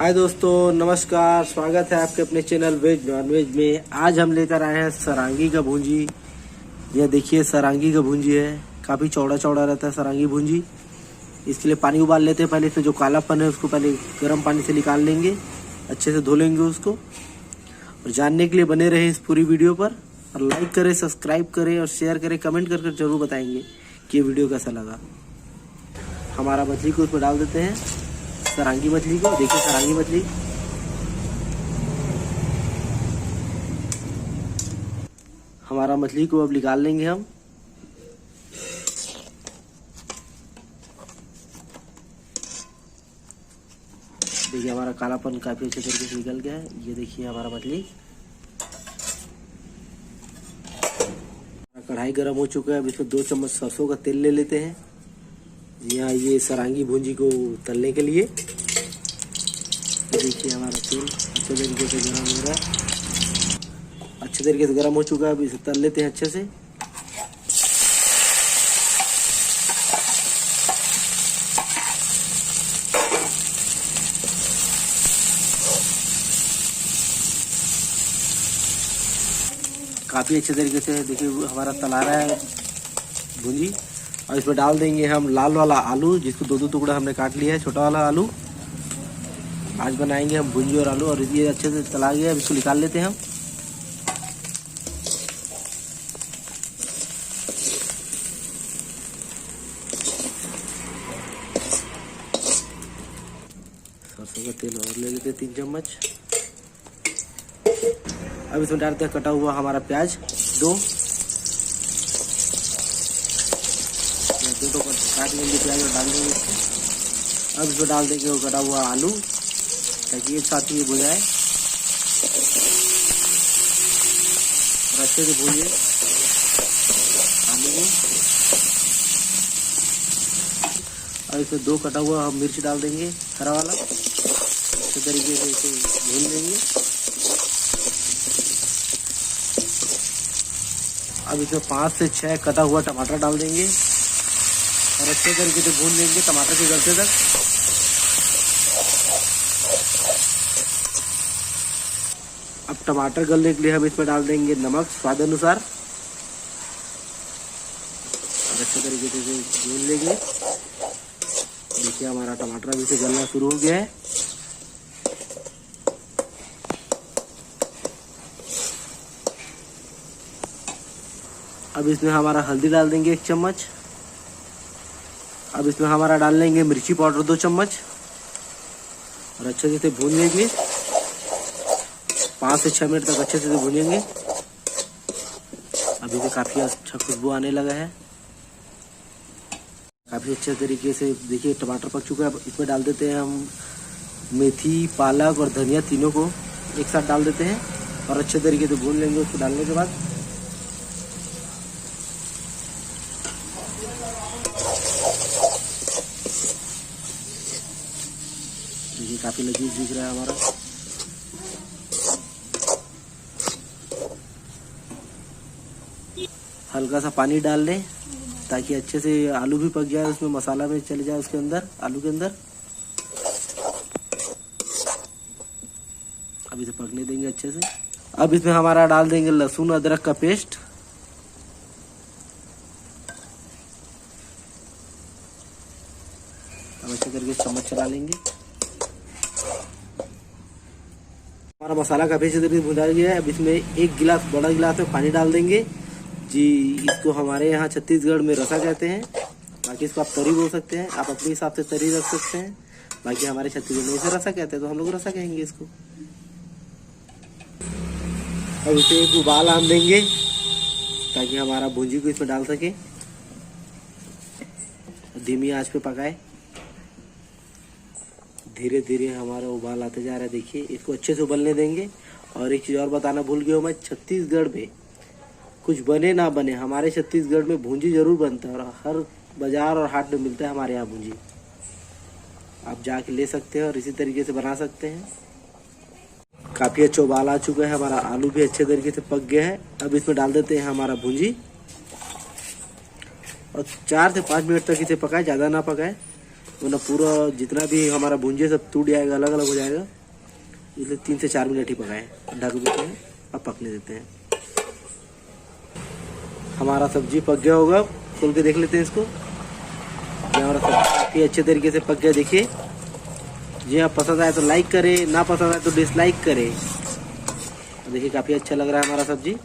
हाय दोस्तों, नमस्कार। स्वागत है आपके अपने चैनल वेज नॉनवेज में। आज हम लेकर आए हैं सरांगी का भूंजी। यह देखिए सरांगी का भूंजी है। काफ़ी चौड़ा चौड़ा रहता है सरांगी भूंजी। इसके लिए पानी उबाल लेते हैं। पहले इसमें जो कालापन है उसको पहले गर्म पानी से निकाल लेंगे, अच्छे से धो लेंगे उसको। और जानने के लिए बने रहे इस पूरी वीडियो पर, और लाइक करें, सब्सक्राइब करें और शेयर करें। कमेंट कर जरूर बताएंगे कि ये वीडियो कैसा लगा। हमारा मछली को उसमें डाल देते हैं, सरांगी मछली को। देखिए सरांगी मछली हमारा मछली को अब निकाल लेंगे हम। देखिए हमारा कालापन काफी अच्छे तरीके से निकल गया है। ये देखिए हमारा मछली। कढ़ाई गर्म हो चुका है। अब इसमें 2 चम्मच सरसों का तेल ले लेते हैं। यहाँ ये सरांगी भूंजी को तलने के लिए। देखिए हमारा तेल अच्छे तरीके से गर्म हो रहा है। अच्छे तरीके से गर्म हो चुका है। अब इसे तल लेते हैं अच्छे से। काफ़ी अच्छे तरीके से देखिए हमारा तला रहा है भूंजी। और इसमें डाल देंगे हम लाल वाला आलू, जिसको 2-2 टुकड़ा हमने काट लिया है, छोटा वाला आलू। आज बनाएंगे हम भुंजी और आलू। और ये अच्छे से तला गया, अब इसको निकाल लेते हैं हम। सरसों का तेल और ले लेते हैं 3 चम्मच। अब इसमें डालते हैं कटा हुआ हमारा प्याज 2 तो काट लेंगे प्याज और डाल देंगे इसमें। अब इसमें डाल देंगे वो कटा हुआ आलू, ताकि एक साथ ही भुन जाए और अच्छे से भूनिए आलू को। और इसमें 2 कटा हुआ हम मिर्च डाल देंगे, हरा वाला। अच्छे तरीके से इसे भून लेंगे। अब इसमें 5 से 6 कटा हुआ टमाटर डाल देंगे और अच्छे तरीके से भून लेंगे टमाटर के गलते तक। अब टमाटर गलने के लिए हम इसमें डाल देंगे नमक स्वाद अनुसार। और अच्छे तरीके से भून लेंगे। देखिए हमारा टमाटर अभी से गलना शुरू हो गया है। अब इसमें हमारा हल्दी डाल देंगे 1 चम्मच। अब इसमें हमारा डाल लेंगे मिर्ची पाउडर 2 चम्मच और अच्छे से भून लेंगे। 5 से 6 मिनट तक अच्छे से भूनेंगे। अभी से काफ़ी अच्छा खुशबू आने लगा है। काफ़ी अच्छे तरीके से देखिए टमाटर पक चुका है। अब इसमें डाल देते हैं हम मेथी, पालक और धनिया, तीनों को एक साथ डाल देते हैं और अच्छे तरीके से भून लेंगे। उसको डालने के बाद देखिए काफी लजीज दिख रहा है हमारा। हल्का सा पानी डाल लें ताकि अच्छे से आलू भी पक जाए, उसमें मसाला में चले जाए उसके अंदर, आलू के अंदर। अब इसे पकने देंगे अच्छे से। अब इसमें हमारा डाल देंगे लहसुन अदरक का पेस्ट। अब अच्छे करके चम्मच चला लेंगे। हमारा मसाला काफी अच्छे तरीके से भुना गया है। अब इसमें 1 गिलास, बड़ा गिलास में पानी डाल देंगे जी। इसको हमारे यहाँ छत्तीसगढ़ में रसा कहते हैं। बाकी इसको आप तरी बोल सकते हैं, आप अपने हिसाब से तरी रख सकते हैं। बाकी हमारे छत्तीसगढ़ में इसे रसा कहते हैं, तो हम लोग रसा कहेंगे इसको। अब इसे एक उबाल आने देंगे ताकि हमारा भुंजी को इसमें डाल सके। धीमी आंच पे पकाए। धीरे धीरे हमारा उबाल आते जा रहा है। देखिए इसको अच्छे से उबलने देंगे। और एक चीज़ और बताना भूल गया हूँ मैं, छत्तीसगढ़ में कुछ बने ना बने, हमारे छत्तीसगढ़ में भूंजी जरूर बनता है और हर बाजार और हाट में मिलता है हमारे यहाँ भूंजी। आप जाके ले सकते हैं और इसी तरीके से बना सकते हैं। काफ़ी अच्छा उबाल आ चुका है। हमारा आलू भी अच्छे तरीके से पक गया है। अब इसमें डाल देते हैं हमारा भूंजी और 4 से 5 मिनट तक इसे पकाए, ज़्यादा ना पकाए। वरना पूरा जितना भी हमारा भुंजे सब टूट जाएगा, अलग अलग हो जाएगा। इसलिए 3 से 4 मिनट ही पकाएं, ढक देते हैं और पकने देते हैं। हमारा सब्जी पक गया होगा, खोल के देख लेते हैं इसको। ये हमारा सब्जी काफ़ी अच्छे तरीके से पक गया, देखिए। जी आप पसंद आए तो लाइक करें, ना पसंद आए तो डिसलाइक करें। देखिए काफ़ी अच्छा लग रहा है हमारा सब्जी।